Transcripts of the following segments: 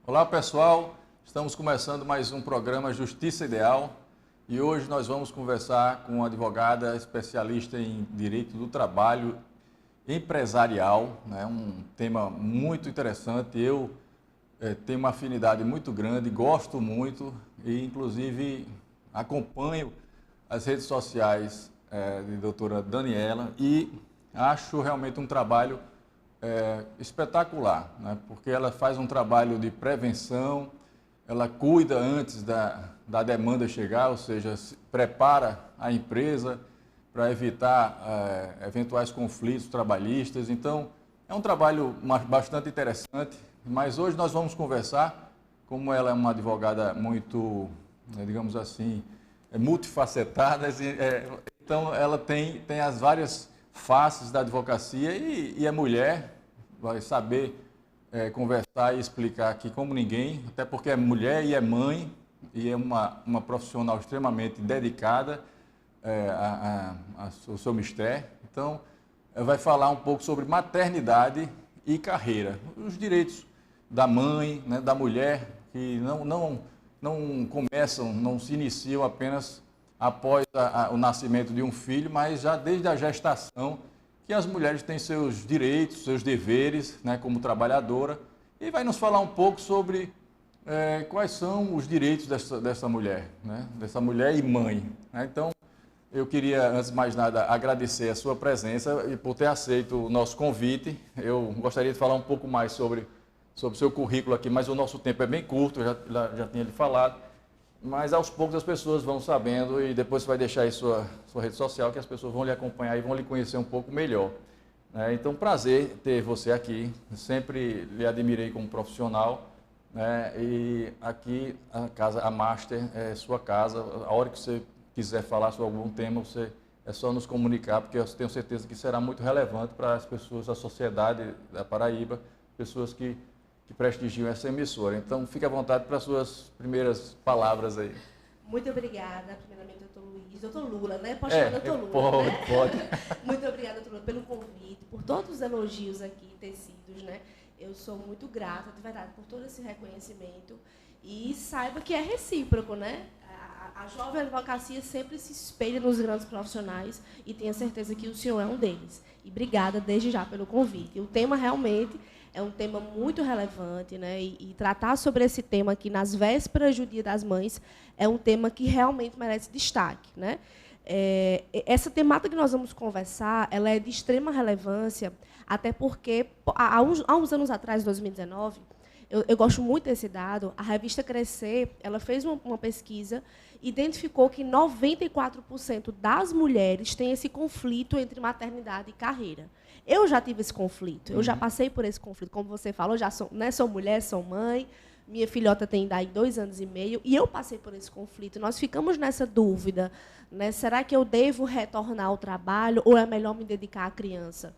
Olá pessoal, estamos começando mais um programa Justiça Ideal e hoje nós vamos conversar com uma advogada especialista em direito do trabalho empresarial, né? Um tema muito interessante. Eu tenho uma afinidade muito grande, gosto muito e inclusive acompanho as redes sociais de doutora Daniela e acho realmente um trabalho espetacular, né? Porque ela faz um trabalho de prevenção, ela cuida antes da demanda chegar, ou seja, prepara a empresa para evitar eventuais conflitos trabalhistas. Então, é um trabalho bastante interessante, mas hoje nós vamos conversar, como ela é uma advogada muito, digamos assim, multifacetada, então ela tem as várias faces da advocacia e é mulher, vai saber conversar e explicar aqui como ninguém, até porque é mulher e é mãe, e é uma profissional extremamente dedicada ao seu mistério. Então, vai falar um pouco sobre maternidade e carreira, os direitos da mãe, né, da mulher, que não começam, não se iniciam apenas após o nascimento de um filho, mas já desde a gestação, que as mulheres têm seus direitos, seus deveres, né, como trabalhadora, e vai nos falar um pouco sobre quais são os direitos dessa mulher, né, dessa mulher e mãe, né? Então, eu queria, antes de mais nada, agradecer a sua presença e por ter aceito o nosso convite. Eu gostaria de falar um pouco mais sobre o seu currículo aqui, mas o nosso tempo é bem curto, eu já tinha lhe falado. Mas aos poucos as pessoas vão sabendo e depois você vai deixar aí sua rede social que as pessoas vão lhe acompanhar e vão lhe conhecer um pouco melhor. Então, prazer ter você aqui. Sempre lhe admirei como profissional, né? E aqui a Master é sua casa. A hora que você quiser falar sobre algum tema, é só nos comunicar, porque eu tenho certeza que será muito relevante para as pessoas, a sociedade da Paraíba, pessoas que prestigiam essa emissora. Então, fique à vontade para as suas primeiras palavras aí. Muito obrigada, primeiramente, doutor Lula, né? Pode chamar doutor Lula, pode, né? Pode. Muito obrigada, doutor Lula, pelo convite, por todos os elogios aqui tecidos, né? Eu sou muito grata, de verdade, por todo esse reconhecimento e saiba que é recíproco, né? A jovem advocacia sempre se espelha nos grandes profissionais e tenho certeza que o senhor é um deles. E obrigada desde já pelo convite. O tema realmente é um tema muito relevante, né? E tratar sobre esse tema aqui nas vésperas do Dia das Mães é um tema que realmente merece destaque, né? Essa temática que nós vamos conversar, ela é de extrema relevância, até porque, há uns anos atrás, 2019, eu gosto muito desse dado, a revista Crescer, ela fez uma pesquisa, identificou que 94% das mulheres têm esse conflito entre maternidade e carreira. Eu já tive esse conflito, eu já passei por esse conflito, como você falou, já sou mulher, sou mãe, minha filhota tem daí 2 anos e meio, e eu passei por esse conflito. Nós ficamos nessa dúvida, né? Será que eu devo retornar ao trabalho ou é melhor me dedicar à criança?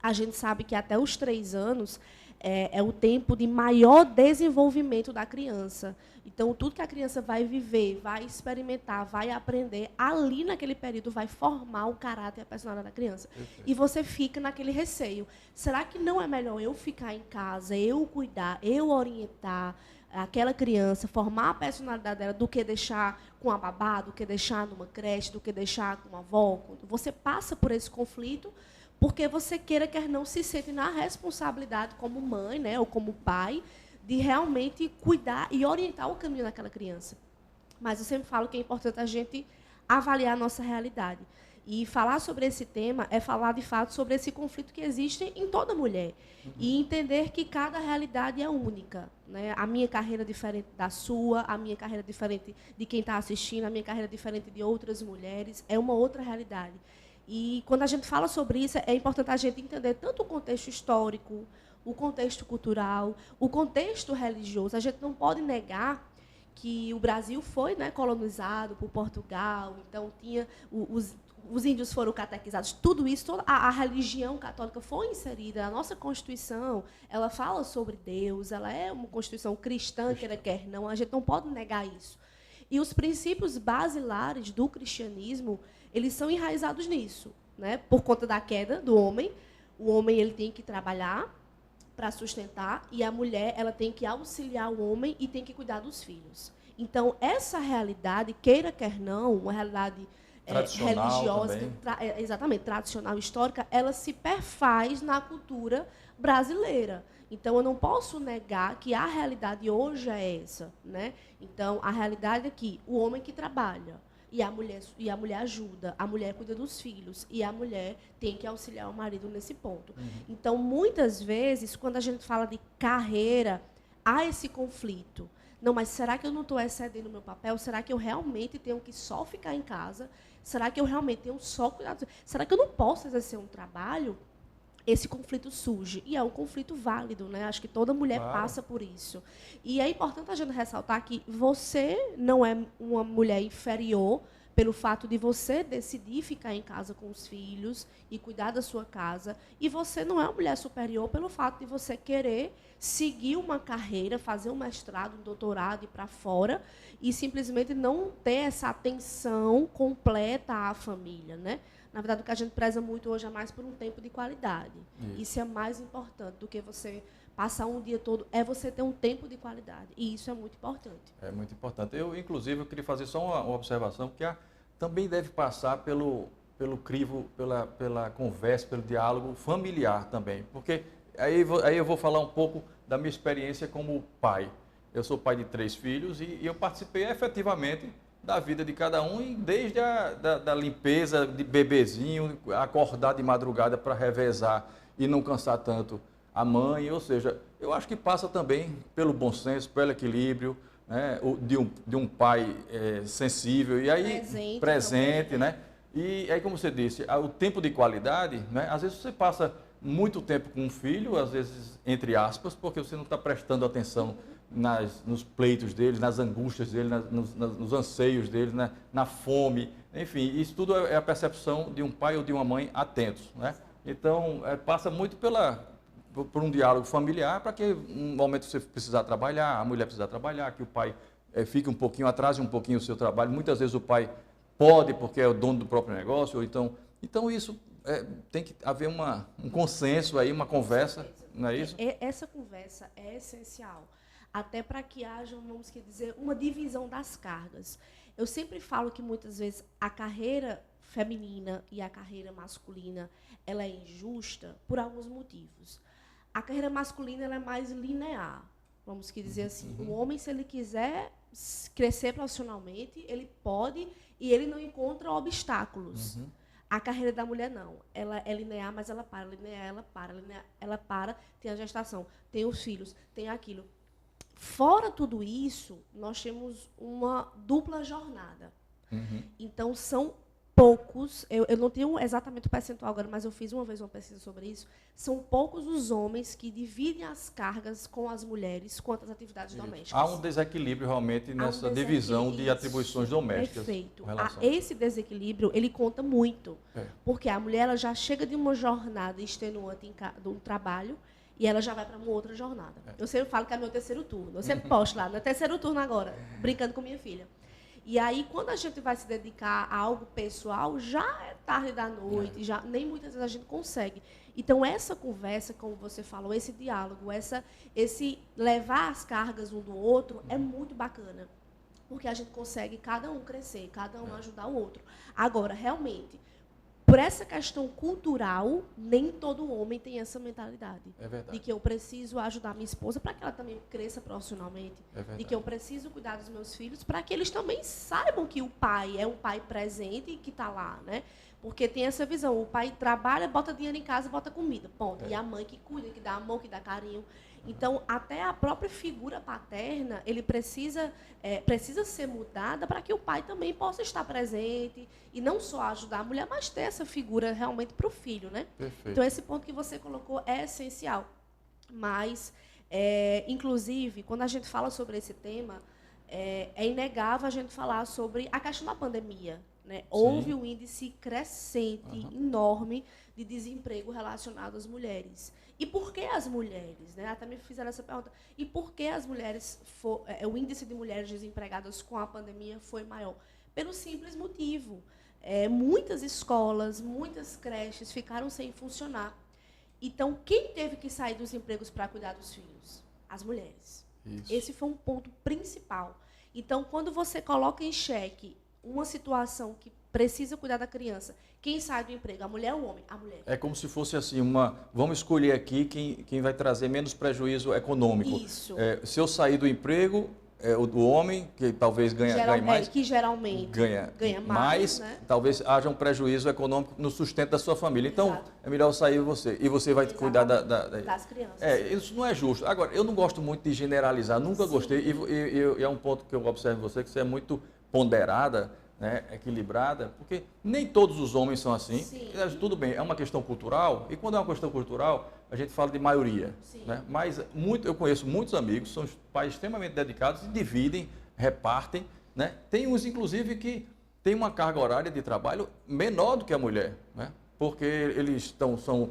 A gente sabe que até os 3 anos é o tempo de maior desenvolvimento da criança. Então, tudo que a criança vai viver, vai experimentar, vai aprender, ali naquele período vai formar o caráter e a personalidade da criança. Perfeito. E você fica naquele receio. Será que não é melhor eu ficar em casa, eu cuidar, eu orientar aquela criança, formar a personalidade dela, do que deixar com a babá, do que deixar numa creche, do que deixar com uma avó? Você passa por esse conflito, porque você queira, quer não, se sente na responsabilidade como mãe, né, ou como pai, de realmente cuidar e orientar o caminho daquela criança. Mas eu sempre falo que é importante a gente avaliar a nossa realidade. E falar sobre esse tema é falar, de fato, sobre esse conflito que existe em toda mulher. E entender que cada realidade é única, né? A minha carreira é diferente da sua, a minha carreira é diferente de quem está assistindo, a minha carreira é diferente de outras mulheres, é uma outra realidade. E, quando a gente fala sobre isso, é importante a gente entender tanto o contexto histórico, o contexto cultural, o contexto religioso. A gente não pode negar que o Brasil foi, né, colonizado por Portugal, então tinha os índios foram catequizados, tudo isso, toda a religião católica foi inserida. A nossa Constituição, ela fala sobre Deus, ela é uma Constituição cristã, quer não, a gente não pode negar isso. E os princípios basilares do cristianismo, eles são enraizados nisso, né? Por conta da queda do homem. O homem ele tem que trabalhar, para sustentar, e a mulher ela tem que auxiliar o homem e tem que cuidar dos filhos. Então, essa realidade, queira quer não, uma realidade religiosa, exatamente, tradicional, histórica, ela se perfaz na cultura brasileira. Então, eu não posso negar que a realidade hoje é essa, né? Então, a realidade é que o homem que trabalha, e a mulher ajuda, a mulher cuida dos filhos, e a mulher tem que auxiliar o marido nesse ponto. Então, muitas vezes, quando a gente fala de carreira, há esse conflito. Não, mas será que eu não estou excedendo o meu papel? Será que eu realmente tenho que só ficar em casa? Será que eu realmente tenho só cuidado? Será que eu não posso exercer um trabalho? Esse conflito surge. E é um conflito válido, né? Acho que toda mulher passa por isso. E é importante a gente ressaltar que você não é uma mulher inferior pelo fato de você decidir ficar em casa com os filhos e cuidar da sua casa. E você não é uma mulher superior pelo fato de você querer seguir uma carreira, fazer um mestrado, um doutorado, ir para fora e simplesmente não ter essa atenção completa à família, né? Na verdade, o que a gente preza muito hoje é mais por um tempo de qualidade. Isso é mais importante do que você passar um dia todo, é você ter um tempo de qualidade. E isso é muito importante. É muito importante. Inclusive, eu queria fazer só uma observação, que também deve passar pelo crivo, pela conversa, pelo diálogo familiar também. Porque aí eu vou falar um pouco da minha experiência como pai. Eu sou pai de 3 filhos e eu participei efetivamente da vida de cada um, e desde da limpeza de bebezinho, acordar de madrugada para revezar e não cansar tanto a mãe. Ou seja, eu acho que passa também pelo bom senso, pelo equilíbrio, né, de um pai sensível e aí presente, né? E aí, como você disse, o tempo de qualidade, né? Às vezes você passa muito tempo com um filho, às vezes entre aspas, porque você não está prestando atenção nos pleitos dele, nas angústias dele, nos anseios dele, né? Na fome, enfim, isso tudo é a percepção de um pai ou de uma mãe atentos, né? Então, passa muito por um diálogo familiar, para que um momento você precisar trabalhar, a mulher precisar trabalhar, que o pai fique um pouquinho, atrase um pouquinho o seu trabalho. Muitas vezes o pai pode, porque é o dono do próprio negócio, ou então isso tem que haver um consenso aí, uma conversa, não é isso? Essa conversa é essencial, até para que haja, vamos dizer, uma divisão das cargas. Eu sempre falo que muitas vezes a carreira feminina e a carreira masculina, ela é injusta por alguns motivos. A carreira masculina ela é mais linear, vamos dizer assim. O homem, se ele quiser crescer profissionalmente, ele pode e ele não encontra obstáculos. A carreira da mulher não. Ela é linear, mas ela para. Linear, ela para. Linear, ela para. Tem a gestação, tem os filhos, tem aquilo. Fora tudo isso, nós temos uma dupla jornada. Então, são poucos, eu não tenho exatamente o percentual agora, mas eu fiz uma vez uma pesquisa sobre isso, são poucos os homens que dividem as cargas com as mulheres quanto às atividades domésticas. Há um desequilíbrio realmente nessa divisão de atribuições domésticas. Perfeito. Esse desequilíbrio, ele conta muito, porque a mulher ela já chega de uma jornada extenuante do trabalho e ela já vai para uma outra jornada. Eu sempre falo que é meu terceiro turno, eu sempre posto lá, no terceiro turno agora, brincando com minha filha. E aí, quando a gente vai se dedicar a algo pessoal, já é tarde da noite, já nem muitas vezes a gente consegue. Então, essa conversa, como você falou, esse diálogo, esse levar as cargas um do outro, é muito bacana. Porque a gente consegue cada um crescer, cada um ajudar o outro. Agora, realmente, por essa questão cultural, nem todo homem tem essa mentalidade. É verdade. De que eu preciso ajudar minha esposa para que ela também cresça profissionalmente. De que eu preciso cuidar dos meus filhos para que eles também saibam que o pai é um pai presente e que está lá, né? Porque tem essa visão, o pai trabalha, bota dinheiro em casa, bota comida, ponto. E a mãe que cuida, que dá amor, que dá carinho. Então, até a própria figura paterna, ele precisa ser mudada para que o pai também possa estar presente e não só ajudar a mulher, mas ter essa figura realmente para o filho, né? Perfeito. Então, esse ponto que você colocou é essencial. Mas, inclusive, quando a gente fala sobre esse tema, é inegável a gente falar sobre a questão da pandemia. Né? Houve um índice crescente, enorme, de desemprego relacionado às mulheres. E por que as mulheres? Né? Até me fizeram essa pergunta. E por que as mulheres, o índice de mulheres desempregadas com a pandemia foi maior? Pelo simples motivo. Muitas escolas, muitas creches ficaram sem funcionar. Então, quem teve que sair dos empregos para cuidar dos filhos? As mulheres. Isso. Esse foi um ponto principal. Então, quando você coloca em xeque uma situação que precisa cuidar da criança, quem sai do emprego? A mulher ou o homem? A mulher. É como se fosse assim, vamos escolher aqui quem vai trazer menos prejuízo econômico. Isso. Se eu sair do emprego, o do homem, que talvez ganhe mais, que geralmente ganha mais, né? Talvez haja um prejuízo econômico no sustento da sua família. Então, Exato. É melhor sair você. E você vai cuidar das crianças. Isso não é justo. Agora, eu não gosto muito de generalizar, nunca gostei. E é um ponto que eu observo em você, que você é muito ponderada, né, equilibrada, porque nem todos os homens são assim. Tudo bem, é uma questão cultural, e quando é uma questão cultural, a gente fala de maioria. Né? Mas eu conheço muitos amigos, são pais extremamente dedicados, e dividem, repartem. Né? Tem uns, inclusive, que têm uma carga horária de trabalho menor do que a mulher, né? Porque eles são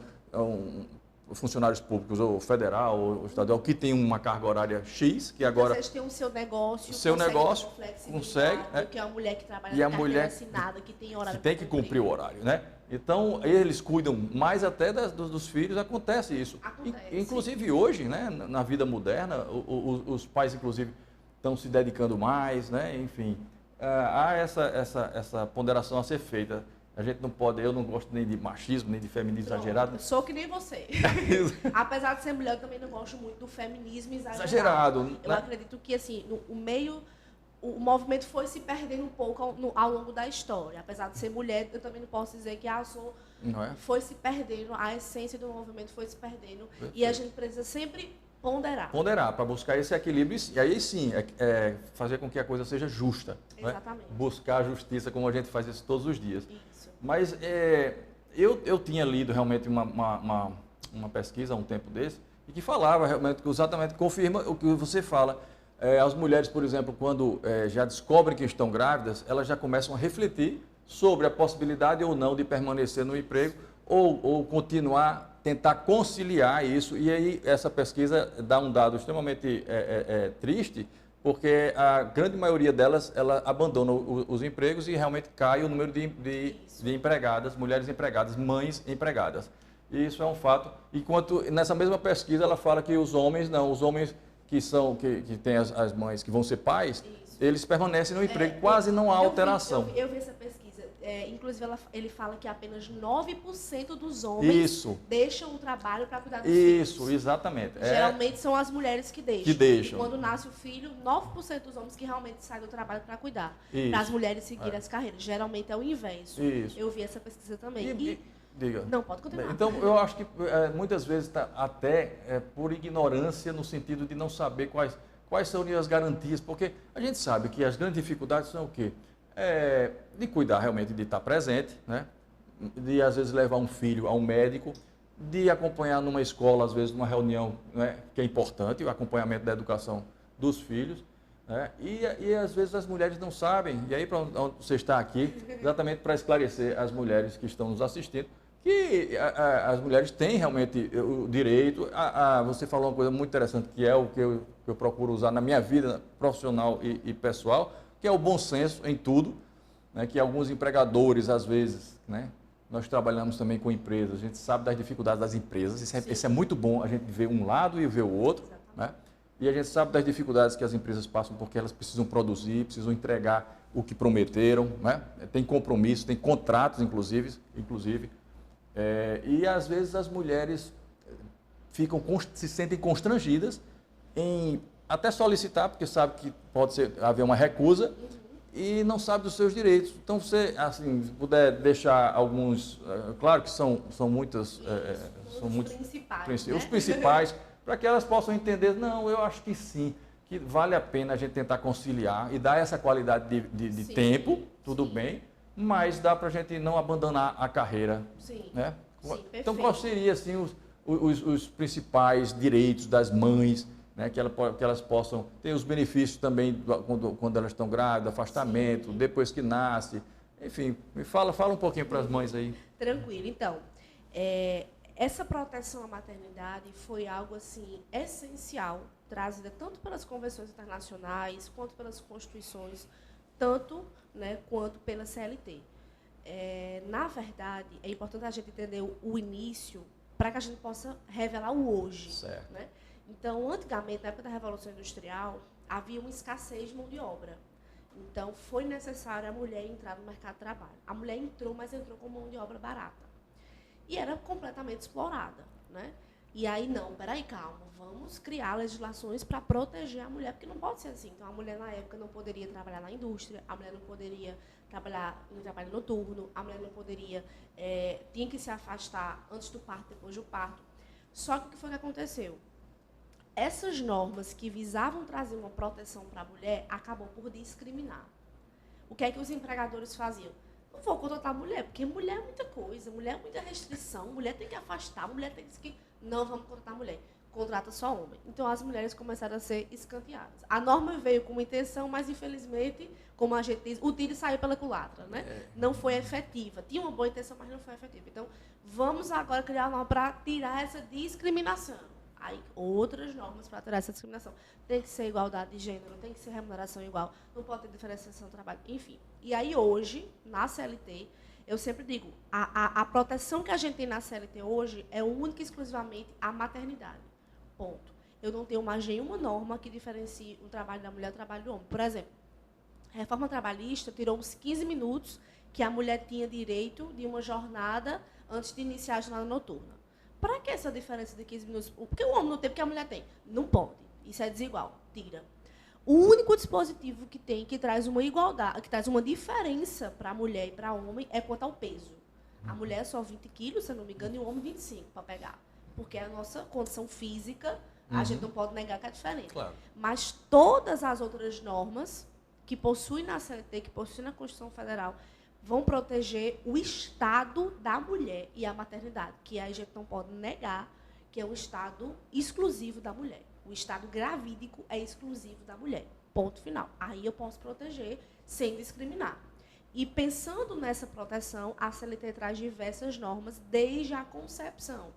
funcionários públicos, ou federal, ou estadual, que tem uma carga horária X, que agora... Vocês têm o seu negócio, consegue, que é uma mulher que trabalha na carteira assinada, que tem horário. Que tem que cumprir o horário, né? Então, eles cuidam mais até dos filhos, acontece isso. Inclusive hoje, né, na vida moderna, os pais, inclusive, estão se dedicando mais, né? Enfim, há essa ponderação a ser feita. A gente não pode, eu não gosto nem de machismo, nem de feminismo exagerado. Eu sou que nem você. Apesar de ser mulher, eu também não gosto muito do feminismo exagerado. Eu acredito que, assim, o movimento foi se perdendo um pouco ao longo da história. Apesar de ser mulher, eu também não posso dizer que foi se perdendo, a essência do movimento foi se perdendo. Perfeito. E a gente precisa sempre ponderar. Ponderar, para buscar esse equilíbrio, e aí sim, fazer com que a coisa seja justa. Exatamente. Né? Buscar a justiça, como a gente faz isso todos os dias. Isso. Mas eu tinha lido realmente uma pesquisa há um tempo desse, e que falava realmente, que exatamente confirma o que você fala. As mulheres, por exemplo, quando já descobrem que estão grávidas, elas já começam a refletir sobre a possibilidade ou não de permanecer no emprego ou continuar, tentar conciliar isso. E aí essa pesquisa dá um dado extremamente triste, porque a grande maioria delas, ela abandona os empregos e realmente cai o número de empregadas, mulheres empregadas, mães empregadas. E isso é um fato. Enquanto nessa mesma pesquisa ela fala que os homens que têm as mães que vão ser pais, eles permanecem no emprego, quase não há alteração. Eu vi essa pesquisa. Inclusive, ele fala que apenas 9% dos homens deixam o trabalho para cuidar dos filhos. Isso, exatamente. Geralmente são as mulheres que deixam. E quando nasce o filho, 9% dos homens que realmente saem do trabalho para cuidar. Para as mulheres seguirem as carreiras. Geralmente é o inverso. Isso. Eu vi essa pesquisa também. Diga. Não, pode continuar. Então, eu acho que muitas vezes até por ignorância, no sentido de não saber quais são as garantias, porque a gente sabe que as grandes dificuldades são o quê? De cuidar realmente, de estar presente, né? De às vezes levar um filho a um médico, de acompanhar numa escola, às vezes numa reunião, né, que é importante, o acompanhamento da educação dos filhos. Né? E às vezes as mulheres não sabem, e aí para onde você está aqui, exatamente para esclarecer as mulheres que estão nos assistindo, que as mulheres têm realmente o direito. Você falou uma coisa muito interessante, que é o que eu procuro usar na minha vida profissional e pessoal, que é o bom senso em tudo, né? Que alguns empregadores, às vezes, né? Nós trabalhamos também com empresas, a gente sabe das dificuldades das empresas, isso é muito bom, a gente vê um lado e vê o outro, né? E a gente sabe das dificuldades que as empresas passam, porque elas precisam produzir, precisam entregar o que prometeram, né? Tem compromissos, tem contratos, inclusive. E às vezes as mulheres se sentem constrangidas em até solicitar, porque sabe que pode haver uma recusa e não sabe dos seus direitos. Então, você, assim, puder deixar alguns, claro que são muitas, são muitos principais, os principais, para que elas possam entender, não, eu acho que sim, que vale a pena a gente tentar conciliar e dar essa qualidade de tempo, tudo bem, mas dá para a gente não abandonar a carreira. Né? Então, qual seria assim, os principais direitos das mães, né, que elas possam ter os benefícios também quando elas estão grávidas, afastamento, depois que nasce, enfim, fala um pouquinho para as mães aí. Tranquilo. Então, essa proteção à maternidade foi algo assim essencial, trazida tanto pelas convenções internacionais, quanto pelas constituições, tanto, né, quanto pela CLT. Na verdade, é importante a gente entender o início para que a gente possa revelar o hoje. Certo. Né? Então, antigamente, na época da Revolução Industrial, havia uma escassez de mão de obra. Então, foi necessário a mulher entrar no mercado de trabalho. A mulher entrou, mas entrou com mão de obra barata. E era completamente explorada. Né? E aí, não, peraí, calma, vamos criar legislações para proteger a mulher, porque não pode ser assim. Então, a mulher, na época, não poderia trabalhar na indústria, a mulher não poderia trabalhar em trabalho noturno, a mulher não poderia, tinha que se afastar antes do parto, depois do parto. Só que o que foi que aconteceu? Essas normas que visavam trazer uma proteção para a mulher acabou por discriminar. O que é que os empregadores faziam? Não vou contratar mulher, porque mulher é muita coisa, mulher é muita restrição, mulher tem que afastar, mulher tem que... Não vamos contratar mulher, contrata só homem. Então, as mulheres começaram a ser escanteadas. A norma veio com uma intenção, mas, infelizmente, como a gente diz, o tiro saiu pela culatra. Né? Não foi efetiva. Tinha uma boa intenção, mas não foi efetiva. Então, vamos agora criar uma norma para tirar essa discriminação. Aí, outras normas para tirar essa discriminação. Tem que ser igualdade de gênero, tem que ser remuneração igual, não pode ter diferenciação de trabalho, enfim. E aí, hoje, na CLT, eu sempre digo, a proteção que a gente tem na CLT hoje é única e exclusivamente a maternidade. Ponto. Eu não tenho mais nenhuma norma que diferencie o trabalho da mulher do trabalho do homem. Por exemplo, a reforma trabalhista tirou os 15 minutos que a mulher tinha direito de uma jornada antes de iniciar a jornada noturna. Para que essa diferença de 15 minutos? Porque o homem não tem, porque a mulher tem. Não pode. Isso é desigual. Tira. O único dispositivo que tem, que traz uma igualdade, que traz uma diferença para a mulher e para o homem, é quanto ao peso. A mulher é só 20 quilos, se eu não me engano, e o homem 25 para pegar. Porque é a nossa condição física, a gente não pode negar que é diferente. Claro. Mas todas as outras normas que possuem na CLT, que possuem na Constituição Federal, vão proteger o estado da mulher e a maternidade, que a gente não pode negar que é um estado exclusivo da mulher. O estado gravídico é exclusivo da mulher. Ponto final. Aí eu posso proteger sem discriminar. E pensando nessa proteção, a CLT traz diversas normas desde a concepção,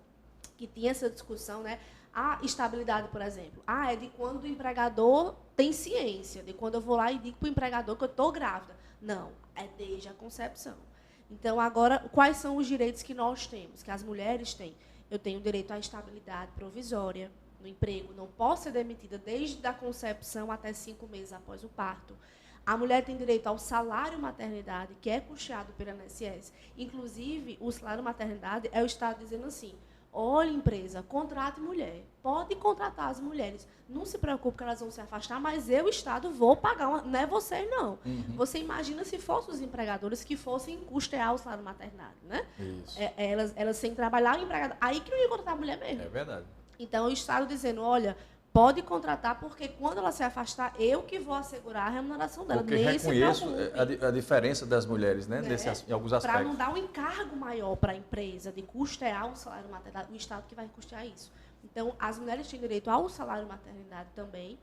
que tinha essa discussão, né? A estabilidade, por exemplo. É de quando o empregador tem ciência, de quando eu vou lá e digo para o empregador que eu estou grávida. Não, é desde a concepção. Então, agora, quais são os direitos que nós temos, que as mulheres têm? Eu tenho direito à estabilidade provisória no emprego, não posso ser demitida desde a concepção até 5 meses após o parto. A mulher tem direito ao salário maternidade, que é custeado pela INSS. Inclusive, o salário maternidade é o Estado dizendo assim, olha, empresa, contrate mulher. Pode contratar as mulheres. Não se preocupe que elas vão se afastar, mas eu, Estado, vou pagar. Não é vocês, não. Você imagina se fossem os empregadores que fossem custear o salário maternidade, né? Isso. Elas sem trabalhar, o empregador... Aí que não ia contratar a mulher mesmo. É verdade. Então, o Estado dizendo, olha, pode contratar, porque quando ela se afastar, eu que vou assegurar a remuneração dela. Porque reconheço a diferença das mulheres, né? Em alguns aspectos. Para não dar um encargo maior para a empresa de custear o salário maternidade, o Estado que vai custear isso. Então, as mulheres têm direito ao salário maternidade também.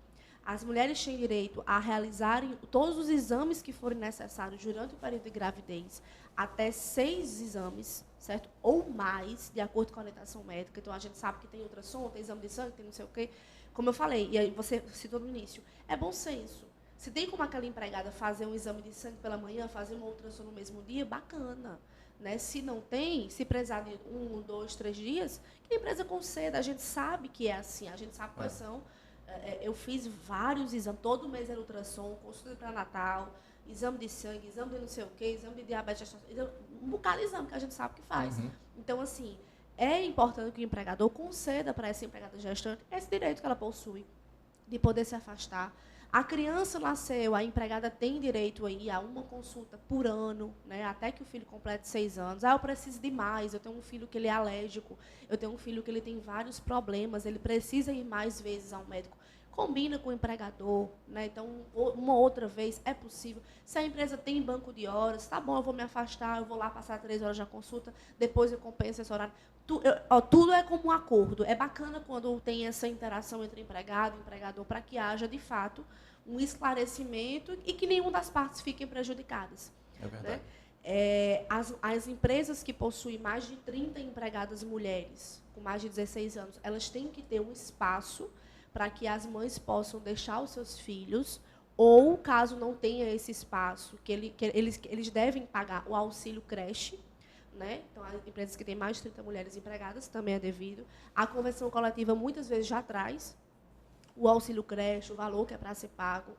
As mulheres têm direito a realizarem todos os exames que forem necessários durante o período de gravidez, até 6 exames, certo? Ou mais, de acordo com a orientação médica. Então, a gente sabe que tem ultrassom, tem exame de sangue, tem não sei o quê. Como eu falei, e aí você citou no início, é bom senso. Se tem como aquela empregada fazer um exame de sangue pela manhã, fazer uma ultrassom no mesmo dia, bacana. Né? Se não tem, se precisar de 1, 2, 3 dias, que a empresa conceda. A gente sabe que é assim, a gente sabe quais são. Eu fiz vários exames, todo mês era ultrassom, consulta de pré-natal, exame de sangue, exame de não sei o quê, exame de diabetes, um bocado de exame que a gente sabe que faz. Então, assim, é importante que o empregador conceda para essa empregada gestante esse direito que ela possui de poder se afastar. A criança nasceu, a empregada tem direito aí a uma consulta por ano, né, até que o filho complete 6 anos. Eu preciso de mais, eu tenho um filho que ele é alérgico, eu tenho um filho que ele tem vários problemas, ele precisa ir mais vezes ao médico. Combina com o empregador, né? Então, uma outra vez é possível. Se a empresa tem banco de horas, tá bom, eu vou me afastar, eu vou lá passar 3 horas na consulta, depois eu compenso esse horário. Tudo é como um acordo. É bacana quando tem essa interação entre empregado e empregador, para que haja, de fato, um esclarecimento e que nenhuma das partes fiquem prejudicadas. É verdade. Né? As empresas que possuem mais de 30 empregadas mulheres, com mais de 16 anos, elas têm que ter um espaço para que as mães possam deixar os seus filhos, ou, caso não tenha esse espaço, que eles devem pagar o auxílio creche, né? Então, as empresas que têm mais de 30 mulheres empregadas também é devido. A convenção coletiva muitas vezes já traz o auxílio creche, o valor que é para ser pago.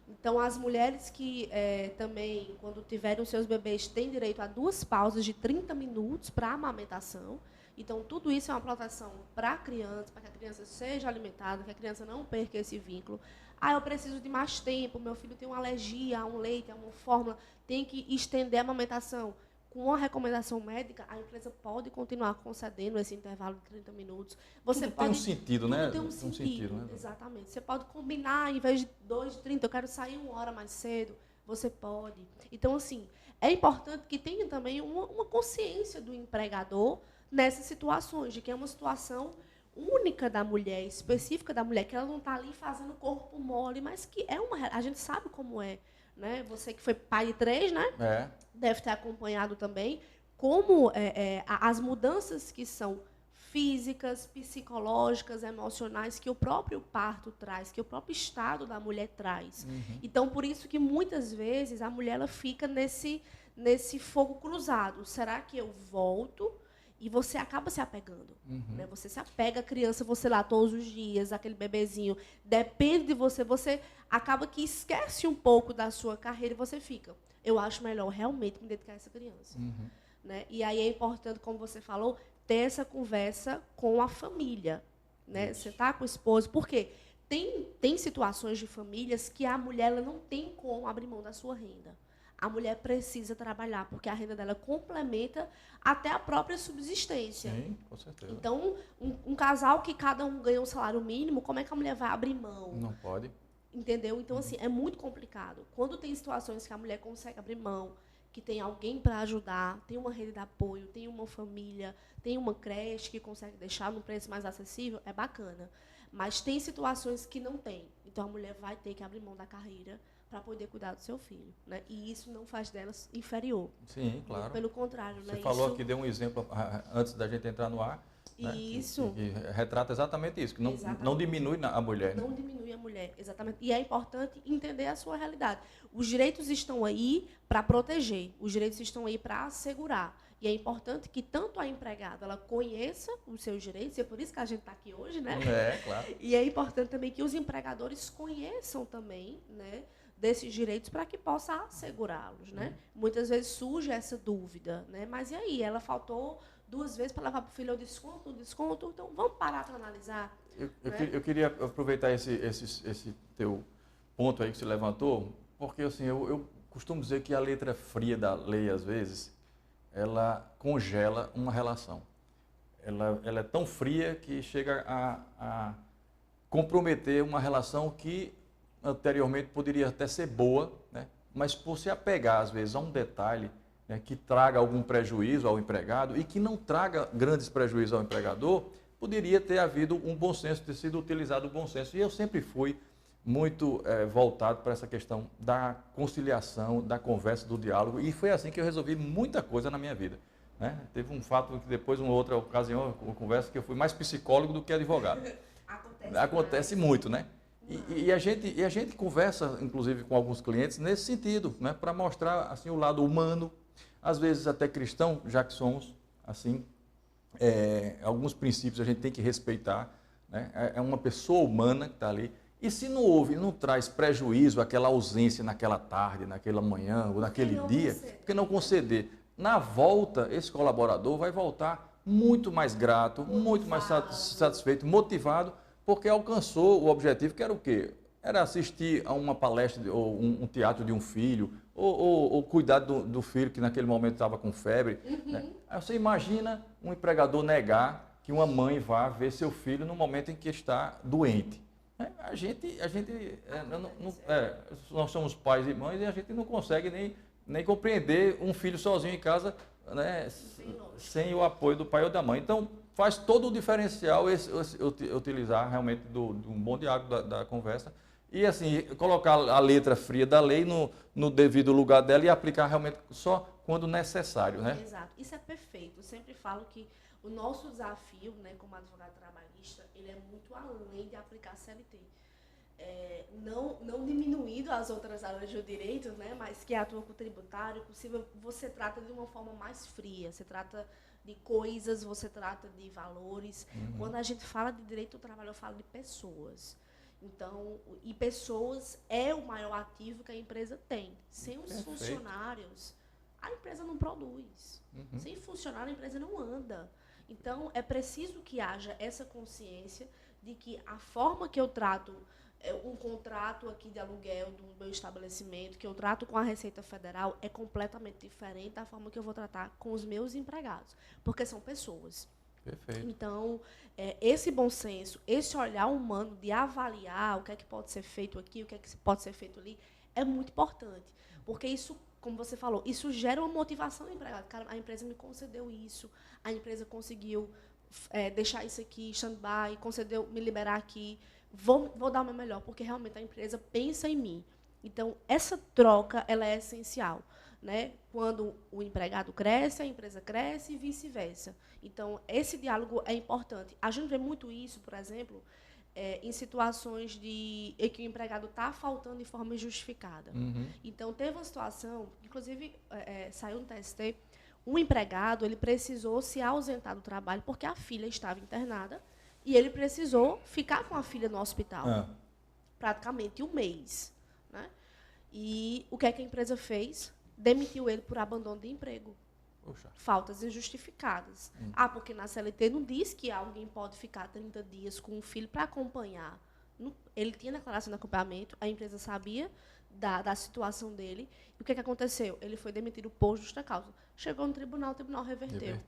Então, as mulheres que também, quando tiverem os seus bebês, têm direito a 2 pausas de 30 minutos para amamentação. Então, tudo isso é uma proteção para a criança, para que a criança seja alimentada, que a criança não perca esse vínculo. Ah, eu preciso de mais tempo, meu filho tem uma alergia a um leite, a uma fórmula, tem que estender a amamentação. Com uma recomendação médica, a empresa pode continuar concedendo esse intervalo de 30 minutos. Você tudo pode, tem um sentido, né? Tem um sentido, né? Exatamente. Você pode combinar, em vez de 2 de 30, eu quero sair 1 hora mais cedo, você pode. Então, assim, é importante que tenha também uma consciência do empregador nessas situações, de que é uma situação única da mulher, específica da mulher, que ela não está ali fazendo corpo mole, mas que é a gente sabe como é. Né? Você que foi pai de 3, né? Deve ter acompanhado também como as mudanças que são físicas, psicológicas, emocionais, que o próprio parto traz, que o próprio estado da mulher traz. Então, por isso que muitas vezes a mulher ela fica nesse fogo cruzado. Será que eu volto? E você acaba se apegando. Né? Você se apega à criança, você lá todos os dias, aquele bebezinho. Depende de você. Você acaba que esquece um pouco da sua carreira e você fica. Eu acho melhor realmente me dedicar a essa criança. Né? E aí é importante, como você falou, ter essa conversa com a família. Né? Você está com o esposo. Por quê? Tem situações de famílias que a mulher ela não tem como abrir mão da sua renda. A mulher precisa trabalhar, porque a renda dela complementa até a própria subsistência. Sim, com certeza. Então, um casal que cada um ganha um salário mínimo, como é que a mulher vai abrir mão? Não pode. Entendeu? Então, assim, é muito complicado. Quando tem situações que a mulher consegue abrir mão, que tem alguém para ajudar, tem uma rede de apoio, tem uma família, tem uma creche que consegue deixar num preço mais acessível, é bacana. Mas tem situações que não tem. Então, a mulher vai ter que abrir mão da carreira para poder cuidar do seu filho. Né? E isso não faz delas inferior. Sim, claro. Pelo contrário. Você falou aqui, deu um exemplo antes da gente entrar no ar. Isso. Né? Que retrata exatamente isso, que não diminui a mulher. Não diminui a mulher, exatamente. E é importante entender a sua realidade. Os direitos estão aí para proteger, os direitos estão aí para assegurar. E é importante que tanto a empregada ela conheça os seus direitos, e é por isso que a gente está aqui hoje, né? Claro. E é importante também que os empregadores conheçam também, né, desses direitos para que possa assegurá-los, né? Muitas vezes surge essa dúvida, né? Mas e aí? Ela faltou 2 vezes para levar para o filho o desconto, então vamos parar para analisar. Eu queria aproveitar esse teu ponto aí que você levantou, porque assim, eu costumo dizer que a letra fria da lei, às vezes, ela congela uma relação. Ela é tão fria que chega a comprometer uma relação que anteriormente poderia até ser boa, né? Mas por se apegar, às vezes, a um detalhe, né, que traga algum prejuízo ao empregado e que não traga grandes prejuízos ao empregador, poderia ter havido um bom senso, ter sido utilizado o bom senso. E eu sempre fui muito voltado para essa questão da conciliação, da conversa, do diálogo, e foi assim que eu resolvi muita coisa na minha vida. Né? Teve um fato que depois, uma outra ocasião, uma conversa, que eu fui mais psicólogo do que advogado. Acontece muito, né? E a gente conversa, inclusive, com alguns clientes nesse sentido, né? Para mostrar assim, o lado humano, às vezes até cristão, já que somos, assim, alguns princípios a gente tem que respeitar, né? É uma pessoa humana que está ali. E se não traz prejuízo aquela ausência naquela tarde, naquela manhã ou naquele dia, por que não conceder? Na volta, esse colaborador vai voltar muito mais grato, muito mais satisfeito, motivado, porque alcançou o objetivo, que era o quê? Era assistir a uma palestra ou um teatro de um filho, ou cuidar do filho que naquele momento estava com febre. Né? Aí você imagina um empregador negar que uma mãe vá ver seu filho no momento em que está doente. Nós somos pais e mães e a gente não consegue nem compreender um filho sozinho em casa, né, sem o apoio do pai ou da mãe. Então, faz todo o diferencial utilizar realmente de um bom diálogo da conversa e, assim, colocar a letra fria da lei no devido lugar dela e aplicar realmente só quando necessário, né? Exato. Isso é perfeito. Eu sempre falo que o nosso desafio, né, como advogado trabalhista, ele é muito além de aplicar CLT. não diminuindo as outras áreas do direito, né, mas que atua com o tributário, possível, você trata de uma forma mais fria, você trata de coisas, você trata de valores. Quando a gente fala de direito do trabalho, eu falo de pessoas. Então, e pessoas é o maior ativo que a empresa tem. Sem os funcionários, a empresa não produz. Sem funcionário, a empresa não anda. Então, é preciso que haja essa consciência de que a forma que eu trato um contrato aqui de aluguel do meu estabelecimento, que eu trato com a Receita Federal, é completamente diferente da forma que eu vou tratar com os meus empregados, porque são pessoas. Perfeito. Então, esse bom senso, esse olhar humano de avaliar o que é que pode ser feito aqui, o que é que pode ser feito ali, é muito importante, porque isso, como você falou, isso gera uma motivação no empregado. Cara, a empresa me concedeu isso, a empresa conseguiu deixar isso aqui, stand-by, concedeu me liberar aqui, vou dar o meu melhor, porque realmente a empresa pensa em mim. Então, essa troca ela é essencial, né? Quando o empregado cresce, a empresa cresce e vice-versa. Então, esse diálogo é importante. A gente vê muito isso, por exemplo, em situações em que o empregado está faltando de forma injustificada. Então, teve uma situação, inclusive, saiu no TST, um empregado ele precisou se ausentar do trabalho porque a filha estava internada e ele precisou ficar com a filha no hospital, praticamente um mês. Né? E o que é que a empresa fez? Demitiu ele por abandono de emprego. Poxa. Faltas injustificadas. Porque na CLT não diz que alguém pode ficar 30 dias com um filho para acompanhar. Ele tinha declaração de acompanhamento, a empresa sabia da situação dele. E o que aconteceu? Ele foi demitido por justa causa. Chegou no tribunal, o tribunal reverteu.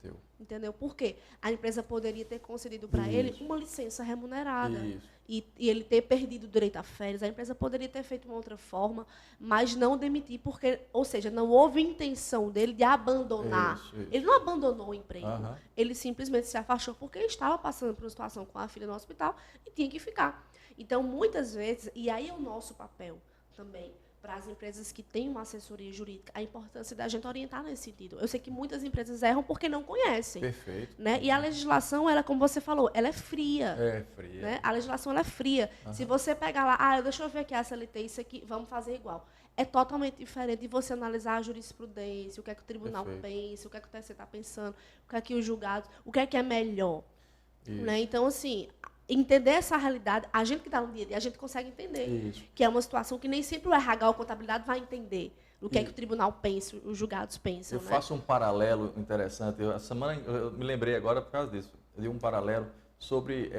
Entendeu? Por quê? A empresa poderia ter concedido para ele uma licença remunerada. E ele ter perdido o direito a férias. A empresa poderia ter feito uma outra forma, mas não demitir, porque, ou seja, não houve intenção dele de abandonar. Ele não abandonou o emprego. Ele simplesmente se afastou porque estava passando por uma situação com a filha no hospital e tinha que ficar. Então, muitas vezes, e aí é o nosso papel também, para as empresas que têm uma assessoria jurídica, a importância da gente orientar nesse sentido. Eu sei que muitas empresas erram porque não conhecem. Perfeito. Né? E a legislação, ela, como você falou, ela é fria. É fria. Né? A legislação ela é fria. Se você pegar lá, deixa eu ver aqui a CLT, isso aqui, vamos fazer igual. É totalmente diferente de você analisar a jurisprudência, o que é que o tribunal pensa, o que é que o TSE está pensando, o que é que os julgados, o que é melhor. Né? Então, assim, entender essa realidade, a gente que está no dia a dia, a gente consegue entender que é uma situação que nem sempre o RH ou a contabilidade vai entender o que é que o tribunal pensa, os julgados pensam. Eu faço um paralelo interessante. Essa semana eu me lembrei agora por causa disso. Eu dei um paralelo sobre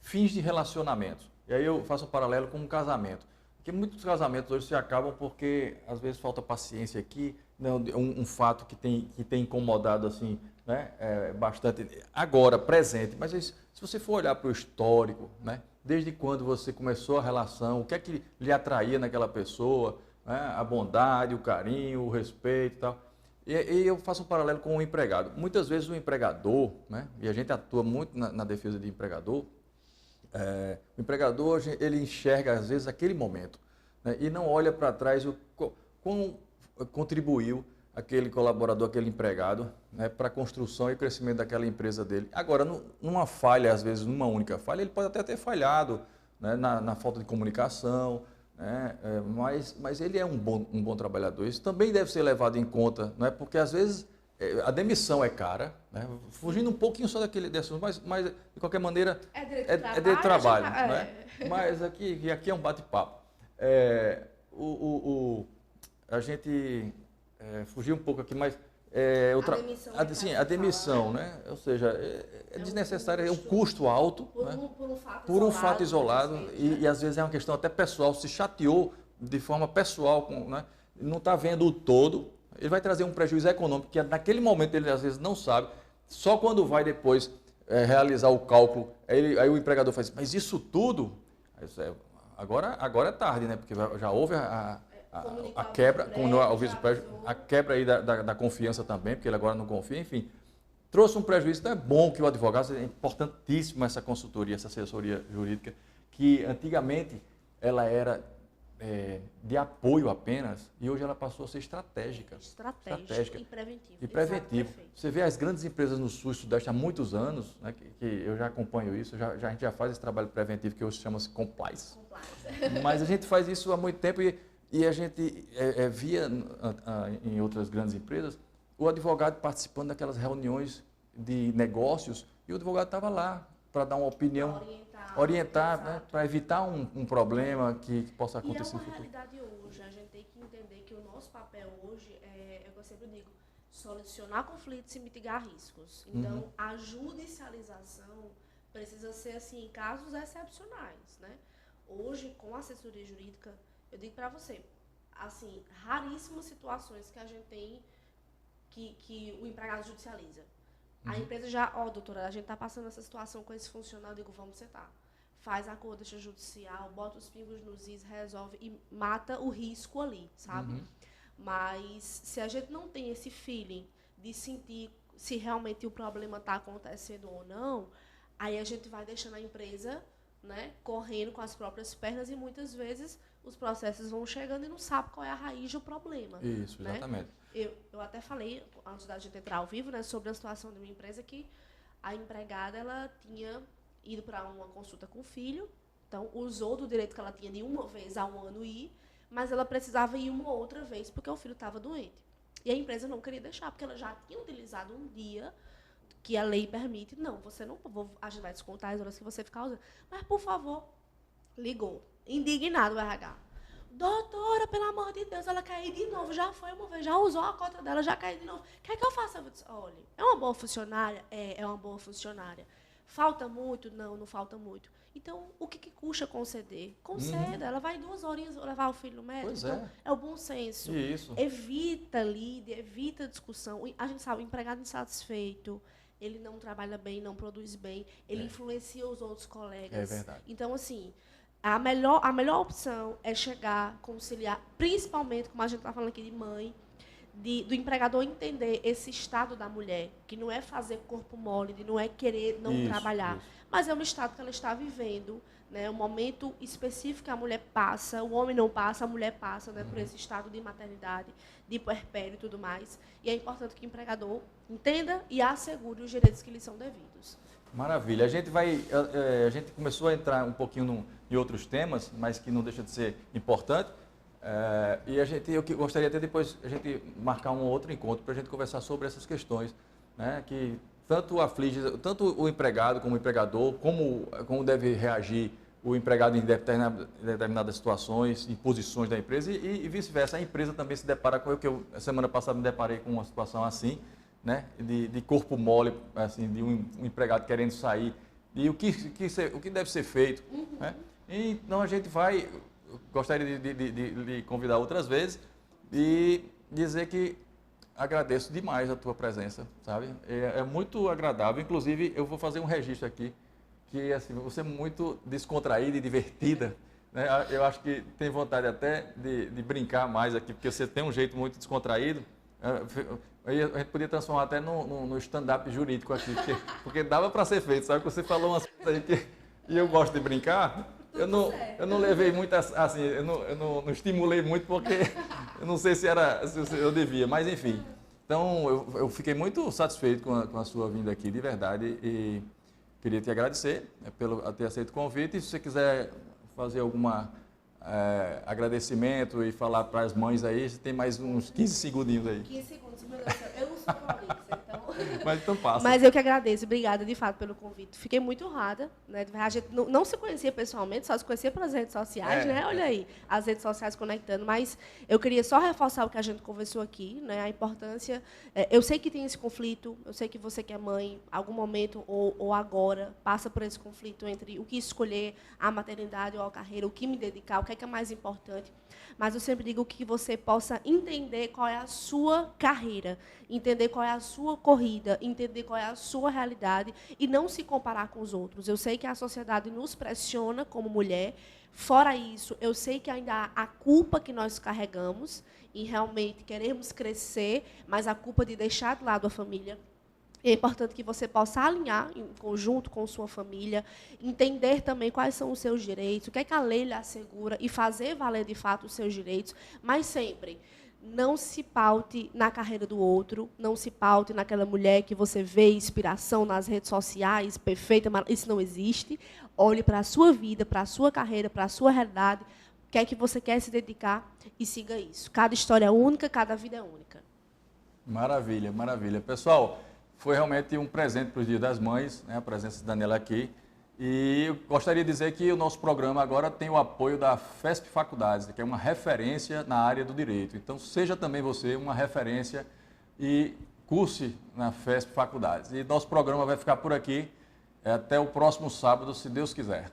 fins de relacionamento. E aí eu faço um paralelo com um casamento. Porque muitos casamentos hoje se acabam porque às vezes falta paciência aqui, né? Um fato que tem incomodado assim, né? Bastante agora, presente, mas se você for olhar para o histórico, né? Desde quando você começou a relação, o que é que lhe atraía naquela pessoa, né? A bondade, o carinho, o respeito e tal. E eu faço um paralelo com o empregado. Muitas vezes o empregador, né? E a gente atua muito na defesa do empregador, o empregador ele enxerga às vezes aquele momento, né? E não olha para trás como contribuiu aquele colaborador, aquele empregado, né, para a construção e crescimento daquela empresa dele. Agora, numa falha, às vezes, numa única falha, ele pode até ter falhado, né, na falta de comunicação, né, mas ele é um bom trabalhador. Isso também deve ser levado em conta, né, porque às vezes a demissão é cara, né, fugindo um pouquinho só daquele assunto, mas de qualquer maneira é direito de trabalho. Né? Mas aqui é um bate-papo. A gente... fugir um pouco aqui, mas a demissão, né? Ou seja, é desnecessário, é um custo alto, por um fato isolado e às vezes é uma questão até pessoal, se chateou de forma pessoal, né? Não está vendo o todo, ele vai trazer um prejuízo econômico que naquele momento ele às vezes não sabe, só quando vai depois realizar o cálculo, aí o empregador faz, mas isso tudo, agora é tarde, né? Porque já houve a quebra, como ao vice prédio, a quebra aí da confiança também, porque ele agora não confia, enfim, trouxe um prejuízo. Então é bom que o advogado, é importantíssima essa consultoria, essa assessoria jurídica, que antigamente ela era de apoio apenas, e hoje ela passou a ser estratégica. Estratégica e preventiva. E preventiva. Você vê as grandes empresas no Sul e Sudeste há muitos anos, né, que eu já acompanho isso, a gente já faz esse trabalho preventivo que hoje chama-se compliance. Mas a gente faz isso há muito tempo e a gente via em outras grandes empresas o advogado participando daquelas reuniões de negócios e o advogado estava lá para dar uma opinião, orientar, né, para evitar um problema que possa acontecer. E é uma realidade hoje, a gente tem que entender que o nosso papel hoje é o que eu sempre digo, solucionar conflitos e mitigar riscos. Então, a judicialização precisa ser assim em casos excepcionais, né? Hoje, com a assessoria jurídica, eu digo para você, assim, raríssimas situações que a gente tem que o empregado judicializa. A empresa já, doutora, a gente está passando essa situação com esse funcionário, eu digo, vamos sentar. Faz a acordo judicial, bota os pingos nos is, resolve e mata o risco ali, sabe? Mas se a gente não tem esse feeling de sentir se realmente o problema está acontecendo ou não, aí a gente vai deixando a empresa, né, correndo com as próprias pernas e muitas vezes os processos vão chegando e não sabe qual é a raiz do problema. Isso, exatamente. Né? Eu até falei, antes da gente entrar ao vivo, né, sobre a situação de uma empresa que a empregada ela tinha ido para uma consulta com o filho, então usou do direito que ela tinha de uma vez ao ano ir, mas ela precisava ir uma outra vez porque o filho estava doente. E a empresa não queria deixar, porque ela já tinha utilizado um dia que a lei permite. Não, você não, a gente vai descontar as horas que você ficar usando. Mas, por favor, ligou, indignado o RH. Doutora, pelo amor de Deus, ela caiu de novo, já foi uma vez, já usou a cota dela, já caiu de novo. O que é que eu faço? Eu disse, olha, é uma boa funcionária? É uma boa funcionária. Falta muito? Não, não falta muito. Então, o que custa conceder? Conceda. Ela vai 2 horinhas levar o filho no médico. Pois então, é o bom senso. Isso. Evita líder, evita discussão. A gente sabe, o empregado insatisfeito, ele não trabalha bem, não produz bem, ele influencia os outros colegas. É verdade. Então, assim, a melhor opção é chegar, conciliar, principalmente, como a gente está falando aqui de mãe, do empregador entender esse estado da mulher, que não é fazer corpo mole, de não é querer não trabalhar, mas é um estado que ela está vivendo, né, um momento específico que a mulher passa, o homem não passa, a mulher passa, né, por esse estado de maternidade, de puerpério e tudo mais. E é importante que o empregador entenda e assegure os direitos que lhe são devidos. Maravilha. A gente começou a entrar um pouquinho em outros temas, mas que não deixa de ser importante. E eu gostaria até depois a gente marcar um outro encontro para a gente conversar sobre essas questões, né, que tanto aflige, tanto o empregado como o empregador, como deve reagir o empregado em determinadas situações, em posições da empresa e vice-versa. A empresa também se depara com o que eu, semana passada, me deparei com uma situação assim, né, de corpo mole, assim, de um empregado querendo sair, e o que deve ser feito. Né? Então a gente gostaria de convidar outras vezes e dizer que agradeço demais a tua presença, sabe? É muito agradável, inclusive eu vou fazer um registro aqui, que assim, você é muito descontraída e divertida, né? Eu acho que tem vontade até de brincar mais aqui, porque você tem um jeito muito descontraído. A gente podia transformar até no stand-up jurídico aqui, porque dava para ser feito, sabe? Você falou umas coisas aí e eu gosto de brincar. Eu não levei muito assim, eu não estimulei muito porque eu não sei se eu devia, mas enfim. Então eu fiquei muito satisfeito com a sua vinda aqui, de verdade, e queria te agradecer, né, pelo ter aceito o convite. E se você quiser fazer alguma agradecimento e falar para as mães aí, você tem mais uns 15 segundinhos aí. 15 segundos, meu Deus do céu. Eu não sou prolixa, então... Mas então passa. Mas eu que agradeço, obrigada de fato pelo convite. Fiquei muito honrada, né? A gente não se conhecia pessoalmente, só se conhecia pelas redes sociais, né? Olha aí, as redes sociais conectando. Mas eu queria só reforçar o que a gente conversou aqui, né? A importância. Eu sei que tem esse conflito, eu sei que você que é mãe, algum momento ou agora, passa por esse conflito entre o que escolher, a maternidade ou a carreira, o que me dedicar, o que é mais importante. Mas eu sempre digo que você possa entender qual é a sua carreira, entender qual é a sua corrida, entender qual é a sua realidade e não se comparar com os outros. Eu sei que a sociedade nos pressiona como mulher. Fora isso, eu sei que ainda há a culpa que nós carregamos e realmente queremos crescer, mas a culpa de deixar de lado a família. É importante que você possa alinhar em conjunto com sua família, entender também quais são os seus direitos, o que é que a lei lhe assegura e fazer valer de fato os seus direitos, mas sempre não se paute na carreira do outro, não se paute naquela mulher que você vê inspiração nas redes sociais, perfeita, mas isso não existe. Olhe para a sua vida, para a sua carreira, para a sua realidade, o que é que você quer se dedicar e siga isso. Cada história é única, cada vida é única. Maravilha, maravilha. Pessoal, foi realmente um presente para o Dia das Mães, né, a presença da Daniela aqui. E eu gostaria de dizer que o nosso programa agora tem o apoio da FESP Faculdades, que é uma referência na área do direito. Então, seja também você uma referência e curse na FESP Faculdades. E nosso programa vai ficar por aqui. Até o próximo sábado, se Deus quiser.